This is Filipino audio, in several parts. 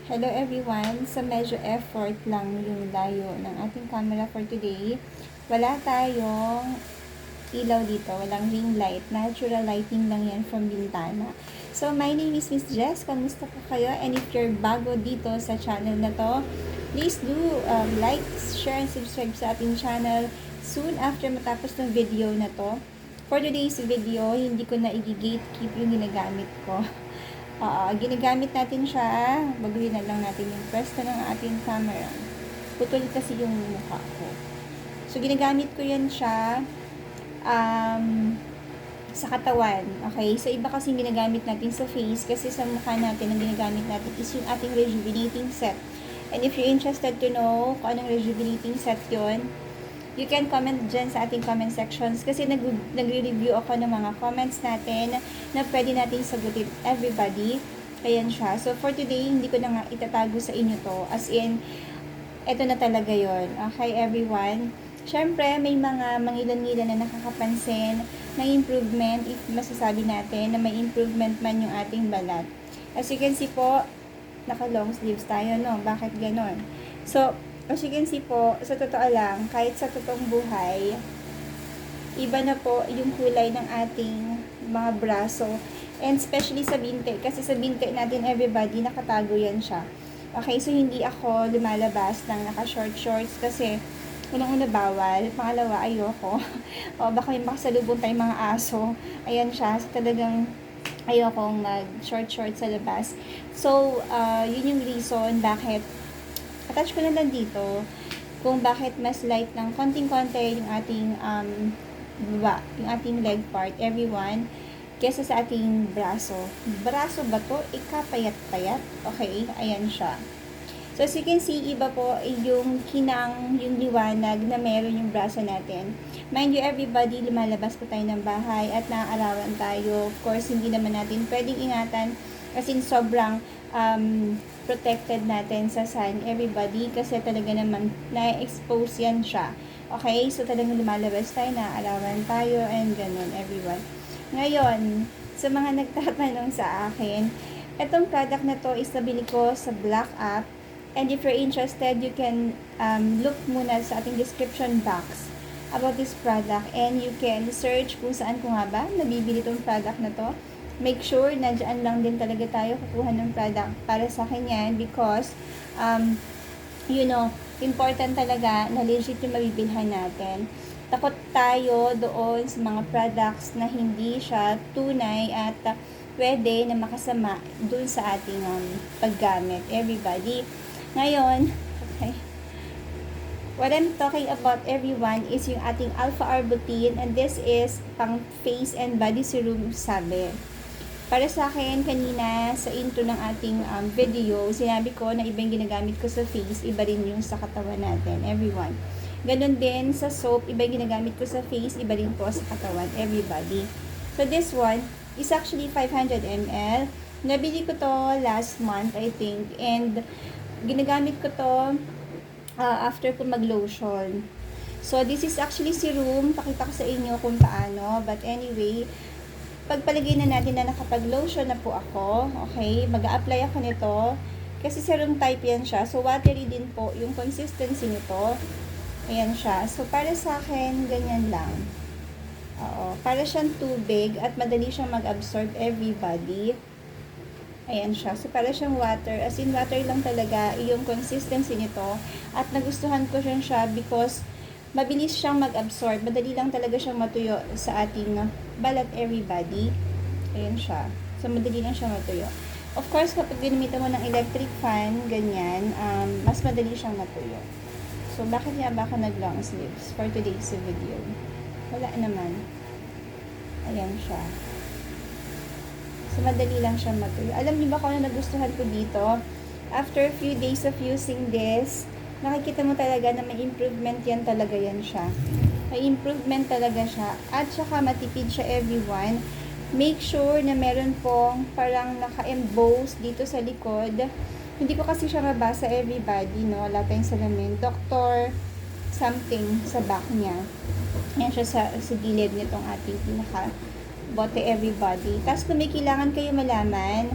Hello everyone! So medyo effort lang yung layo ng ating camera for today. Wala tayong ilaw dito, walang ring light. Natural lighting lang yan from Bintana. So my name is Miss Jess. Kamusta po kayo? And if you're bago dito sa channel na to, please do like, share, and subscribe sa ating channel soon after matapos ng video na to. For today's video, hindi ko na i-gatekeep yung ginagamit ko. Ginagamit natin siya. Baguhin na lang natin yung pwesto ng ating camera. Putol kasi yung mukha ko. So, ginagamit ko yan siya sa katawan. Okay? So, iba kasi ginagamit natin sa face kasi sa mukha natin, ang ginagamit natin is yung ating rejuvenating set. And if you're interested to know kung anong rejuvenating set yun, you can comment dyan sa ating comment sections kasi nagre-review ako ng mga comments natin na pwede natin sagutin everybody. Ayan siya. So, for today, hindi ko na nga itatago sa inyo to. As in, eto na talaga yon. Okay, everyone? Siyempre, may mga mangilan-ngilan na nakakapansin ng improvement if masasabi natin na may improvement man yung ating balat. As you can see po, naka-long sleeves tayo, no? Bakit ganon? So, as you can see po, sa totoo lang, kahit sa totoong buhay, iba na po yung kulay ng ating mga braso. And especially sa binte. Kasi sa binte natin, everybody, nakatago yan siya. Okay, so hindi ako lumalabas ng naka-short shorts kasi unang-una bawal. Pangalawa, ayoko. O baka may makasalubong tayong mga aso. Ayan siya. So talagang ayokong mag-short shorts sa labas. So, yun yung reason bakit attach ko na lang dito kung bakit mas light ng konting-konti yung ating baba, yung ating leg part, everyone, kesa sa ating braso. Braso ba to? Ikapayat-payat. Okay, ayan siya. So, as you can see, iba po yung kinang, yung liwanag na meron yung braso natin. Mind you, everybody, lumalabas po tayo ng bahay at naaarawan tayo. Of course, hindi naman natin pwedeng ingatan kasi sobrang protected natin sa sun, everybody, kasi talaga naman na-expose yan siya. Okay? So, talagang lumalabas tayo, naaarawan tayo, and ganun, everyone. Ngayon, sa mga nagtatanong sa akin, itong product na to is nabili ko sa Black App. And if you're interested, you can look muna sa ating description box about this product. And you can search kung saan ko nga ba nabibili itong product na to. Make sure na dyan lang din talaga tayo kukuha ng product para sa akin yan because, important talaga na legit yung mabibilhan natin. Takot tayo doon sa mga products na hindi siya tunay at pwede na makasama doon sa ating paggamit. Everybody. Ngayon, okay. What I'm talking about, everyone, is yung ating Alpha Arbutin, and this is pang face and body serum, sabi. Para sa akin, kanina, sa intro ng ating video, sinabi ko na iba yung ginagamit ko sa face, iba rin yung sa katawan natin, everyone. Ganon din sa soap, iba yung ginagamit ko sa face, iba rin po sa katawan, everybody. So, this one is actually 500 ml. Nabili ko to last month, I think, and ginagamit ko to after ko mag-lotion. So, this is actually serum. Pakita ko sa inyo kung paano. But anyway, pagpalagay na natin na nakapag-lotion na po ako. Okay? Mag-a-apply ako nito. Kasi serum type yan siya. So, watery din po yung consistency nito. Ayan siya. So, para sa akin, ganyan lang. Oo. Para siyang tubig at madali siyang mag-absorb everybody. Ayan siya. So, para siyang water. As in, water lang talaga yung consistency nito. At nagustuhan ko siya because mabilis siyang mag-absorb. Madali lang talaga siyang matuyo sa ating balat, everybody. Ayan siya. So, madali lang siyang matuyo. Of course, kapag ginamitan mo ng electric fan, ganyan, mas madali siyang matuyo. So, bakit nga ba ako nag-long sleeves for today's video? Wala naman. Ayan siya. So, madali lang siya matuyo. Alam niyo ba kung ano nagustuhan ko dito? After a few days of using this, nakikita mo talaga na may improvement yan talaga yan siya. May improvement talaga siya. At saka matipid siya, everyone. Make sure na meron pong parang naka-emboss dito sa likod. Hindi ko kasi siya mabasa, everybody, no? Wala tayong salamin. Doctor something sa back niya. Yan siya sa gilid nitong ating pinaka bote everybody. Tapos kung may kailangan kayo malaman,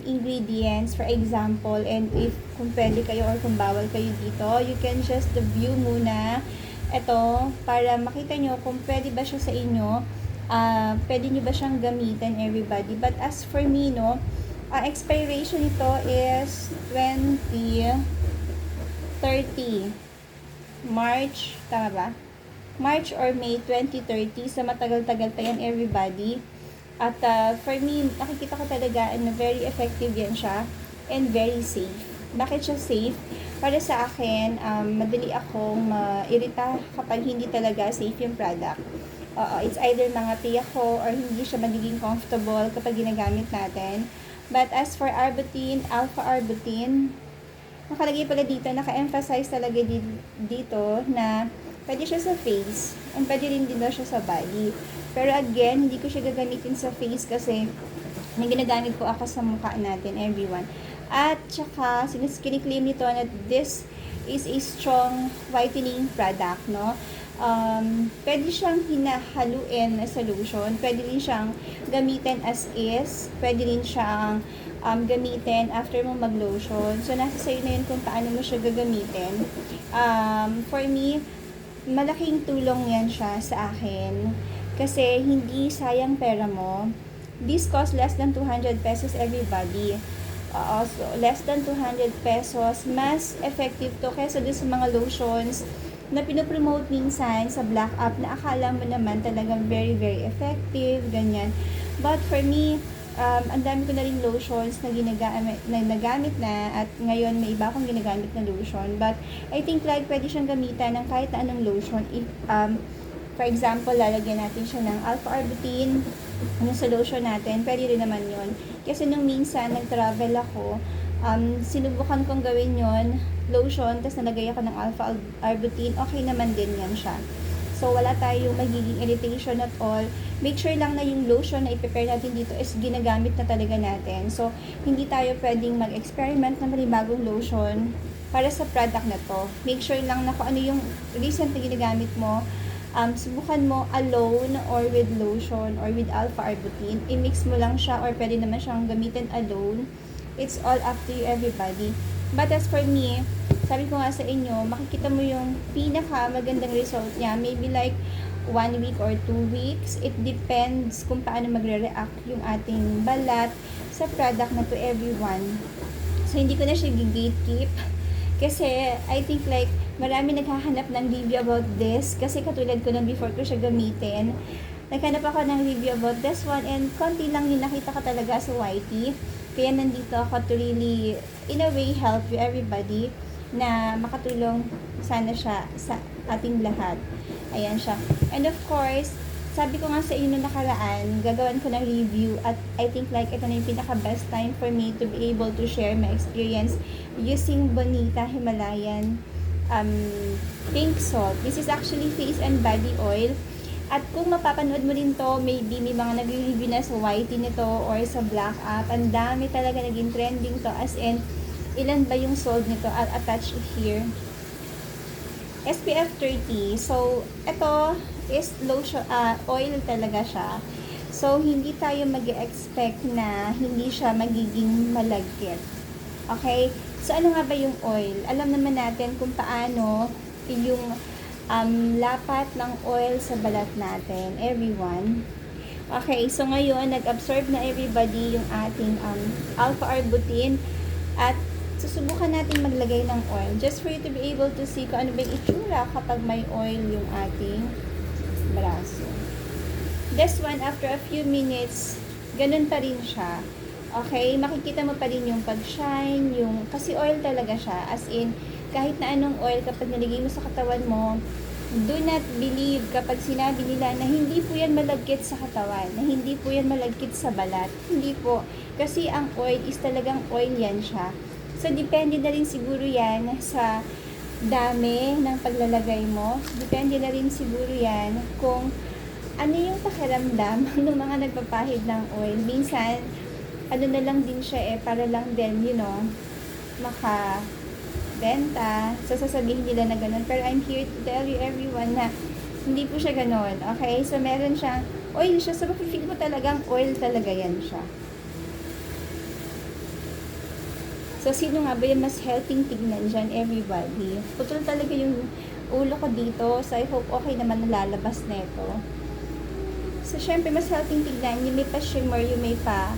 ingredients, for example, and if kung pwede kayo or kung bawal kayo dito, you can just view muna ito para makita nyo kung pwede ba siya sa inyo, pwede nyo ba siyang gamitin everybody. But as for me, no, expiration ito is 2030. March, tama ba? March or May 2030. So, matagal-tagal pa yan everybody. At for me, nakikita ko talaga na very effective yan siya and very safe. Bakit siya safe? Para sa akin, madali akong mairita kapag hindi talaga safe yung product. It's either mga ako or hindi siya magiging comfortable kapag ginagamit natin. But as for Arbutin, Alpha Arbutin, nakalagay pala dito, naka-emphasize talaga dito na pwede siya sa face and pwede rin din daw siya sa body. Pero again, hindi ko siya gagamitin sa face kasi ginagamit ko ako sa mukha natin, everyone. At saka, kiniklaim nito na this is a strong whitening product, no? Pwede siyang hinahaluin na solution, pwede rin siyang gamitin as is, pwede rin siyang gamitin after mo mag-lotion. So, nasa sa'yo na yun kung paano mo siya gagamitin. For me, malaking tulong yan siya sa akin kasi hindi sayang pera mo. This costs less than 200 pesos everybody. So, less than 200 pesos. Mas effective to kaysa sa mga lotions na pinopromote minsan sa Black App na akala mo naman talagang very, very effective, ganyan. But for me, ang dami ko na rin lotions na nagamit na at ngayon may iba akong ginagamit na lotion. But I think like pwede siyang gamitan ng kahit na anong lotion. If, for example, lalagyan natin siya ng Alpha Arbutin, yung sa lotion natin, pwede rin naman yun. Kasi nung minsan nag-travel ako, sinubukan kong gawin yon lotion, tapos nalagay ako ng Alpha Arbutin, okay naman din yan siya. So, wala tayong magiging irritation at all. Make sure lang na yung lotion na i-prepare natin dito is ginagamit na talaga natin. So, hindi tayo pwedeng mag-experiment ng panibagong lotion para sa product na to. Make sure lang na kung ano yung recent na ginagamit mo, subukan mo alone or with lotion or with Alpha Arbutin. I-mix mo lang siya or pwede naman siyang gamitin alone. It's all up to you everybody. But as for me, sabi ko nga sa inyo, makikita mo yung pinaka magandang result niya. Maybe like 1 week or 2 weeks. It depends kung paano magre-react yung ating balat sa product na to everyone. So, hindi ko na siya gatekeep. Kasi, I think like, marami naghahanap ng review about this. Kasi katulad ko nun before ko siya gamitin. Naghanap ako ng review about this one. And konti lang yung nakita ko talaga sa YT. Kaya nandito ako to really, in a way, help you everybody na makatulong sana siya sa ating lahat. Ayan siya. And of course, sabi ko nga sa inyo nakaraan, gagawin ko ng review at I think like ito na yung pinaka-best time for me to be able to share my experience using Bonita Himalayan pink salt. This is actually face and body oil. At kung mapapanood mo rin to, maybe may mga nag-review na sa YT nito or sa Black App. Ang dami talaga naging trending to. As in, ilan ba yung sold nito? I'll attach it here. SPF 30. So, ito is lotion, oil talaga siya. So, hindi tayo mag-expect na hindi siya magiging malagkit. Okay? So, ano nga ba yung oil? Alam naman natin kung paano yung lapat ng oil sa balat natin, everyone. Okay, so ngayon, nag-absorb na everybody yung ating Alpha Arbutin at susubukan natin maglagay ng oil just for you to be able to see kung ano ba yung itsura kapag may oil yung ating braso. This one, after a few minutes, ganun pa rin siya. Okay, makikita mo pa rin yung pag-shine, kasi oil talaga siya, as in, kahit na anong oil kapag nilagay mo sa katawan mo, do not believe kapag sinabi nila na hindi po yan malagkit sa katawan, na hindi po yan malagkit sa balat. Hindi po. Kasi ang oil is talagang oil yan siya. So, depende na rin siguro yan sa dami ng paglalagay mo. Depende na rin siguro yan kung ano yung pakiramdam ng mga nagpapahid ng oil. Minsan, ano na lang din siya para lang din, makabenta. So, sasabihin nila na ganun. Pero I'm here to tell you everyone na hindi po siya ganun. Okay? So, meron siyang Oil siya. So, feel mo talagang oil talaga yan siya. So, sino nga ba yung mas healthy tignan dyan, everybody? Putol talaga yung ulo ko dito. So, I hope okay naman nalalabas nito. So, syempre, mas healthy tignan. Yung may pa shimmer, yung may pa...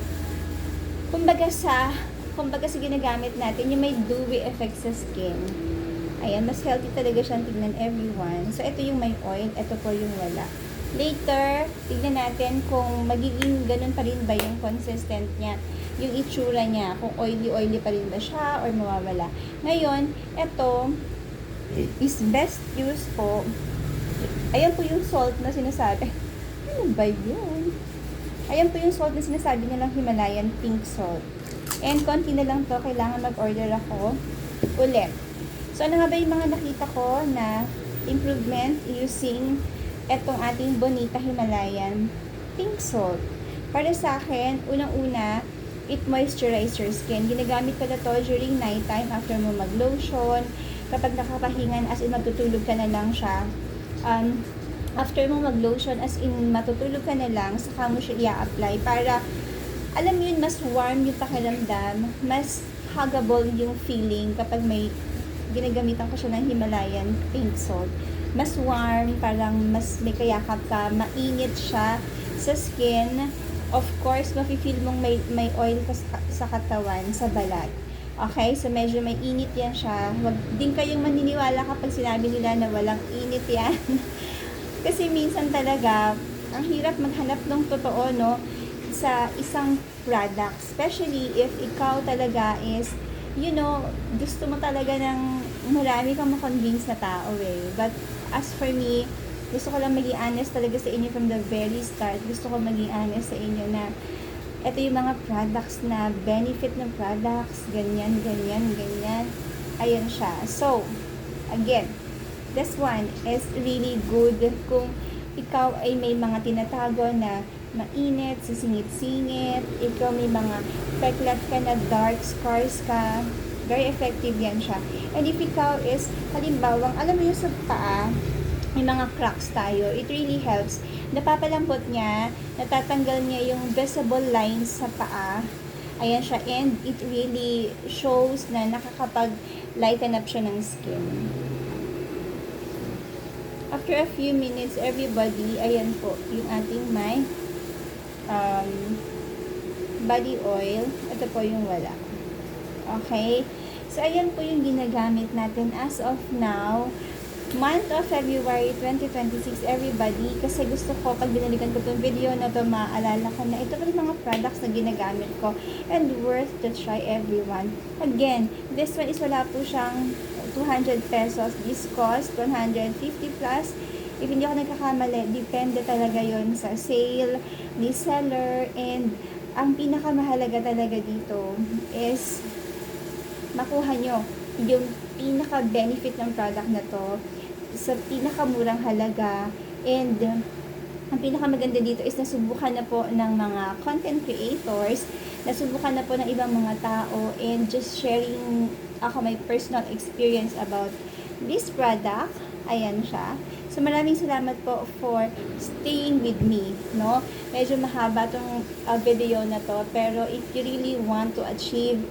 Kumbaga sa ginagamit natin, yung may dewy effect sa skin. Ayan, mas healthy talaga siyang tignan, everyone. So, ito yung may oil. Ito po yung wala. Later, tignan natin kung magiging ganun pa rin ba yung consistent niya, yung itsura niya, kung oily pa rin ba siya or mawawala. Ngayon, ito is best use po. Ayan po yung salt na sinasabi. Ano ba yun? Ayan po yung salt na sinasabi nilang Himalayan pink salt. And konti na lang to, kailangan mag-order ako ulit. So, ano nga ba yung mga nakita ko na improvement using etong ating Bonita Himalayan pink salt? Para sa akin, unang-una, it moisturizes your skin. Ginagamit ko na to during nighttime after mo mag-lotion. Kapag nakapahingan, as in matutulog ka na lang siya. After mo mag-lotion, as in matutulog ka na lang, saka mo siya i-apply para, alam mo yun, mas warm yung pakiramdam, mas huggable yung feeling kapag may ginagamitan ko siya ng Himalayan pink salt. Mas warm, parang mas may kayakap ka, mainit siya sa skin. Of course, mafe-feel mong may oil ka sa katawan, sa balat. Okay? So, medyo may init yan siya. Huwag din kayong maniniwala kapag sinabi nila na walang init yan. Kasi minsan talaga, ang hirap maghanap ng totoo, no? Sa isang product. Especially if ikaw talaga is, you know, gusto mo talaga ng marami kang makonvince na tao eh. But as for me, gusto ko lang maging honest talaga sa inyo from the very start. Gusto ko maging honest sa inyo na ito yung mga products na benefit ng products, ganyan. Ayan siya. So, again, this one is really good kung ikaw ay may mga tinatago na mainit, sisingit-singit, ikaw may mga peklat ka na dark scars ka, very effective yan siya. And if ikaw is, halimbawa, alam mo yung sa paa, may mga cracks tayo, it really helps. Napapalambot niya, natatanggal niya yung visible lines sa paa. Ayan siya, and it really shows na nakakapag-lighten up siya ng skin. After a few minutes, everybody, ayan po, yung ating may body oil. Ito po yung wala. Okay? So, ayan po yung ginagamit natin as of now. Month of February 2026, everybody. Kasi gusto ko, pag binalikan ko itong video na ito, maaalala ko na ito pa yung mga products na ginagamit ko. And worth to try, everyone. Again, this one is wala po siyang 200 pesos. This cost 150 plus. If hindi ako nagkakamali, depende talaga yon sa sale ni seller. And ang pinakamahalaga talaga dito is makuha nyo yung pinaka-benefit ng product na to sa pinakamurang halaga. And ang pinakamaganda dito is nasubukan na po ng mga content creators, nasubukan na po ng ibang mga tao, and just sharing ako my personal experience about this product. Ayan siya. So, maraming salamat po for staying with me, no? Medyo mahaba tong video na to, pero if you really want to achieve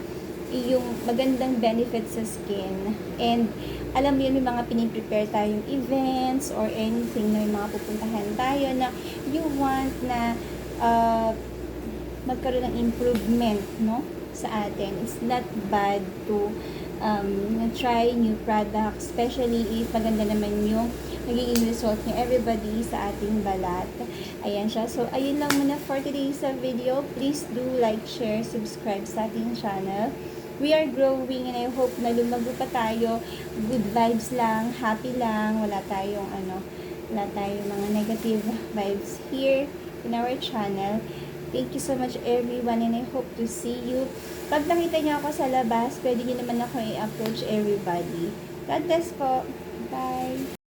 yung magandang benefits sa skin, and alam mo yun, may mga piniprepare tayong events or anything na may mga pupuntahan tayo na you want na magkaroon ng improvement, no? Sa atin. It's not bad to try new products, especially if maganda naman yung nagiging result niya, everybody, sa ating balat. Ayan siya. So, ayun lang muna for today's video. Please do like, share, subscribe sa ating channel. We are growing, and I hope na lumago pa tayo. Good vibes lang, happy lang, wala tayong mga negative vibes here in our channel. Thank you so much, everyone, and I hope to see you. Pag nakita niyo ako sa labas, pwede niyo naman ako i-approach, everybody. God bless po. Bye!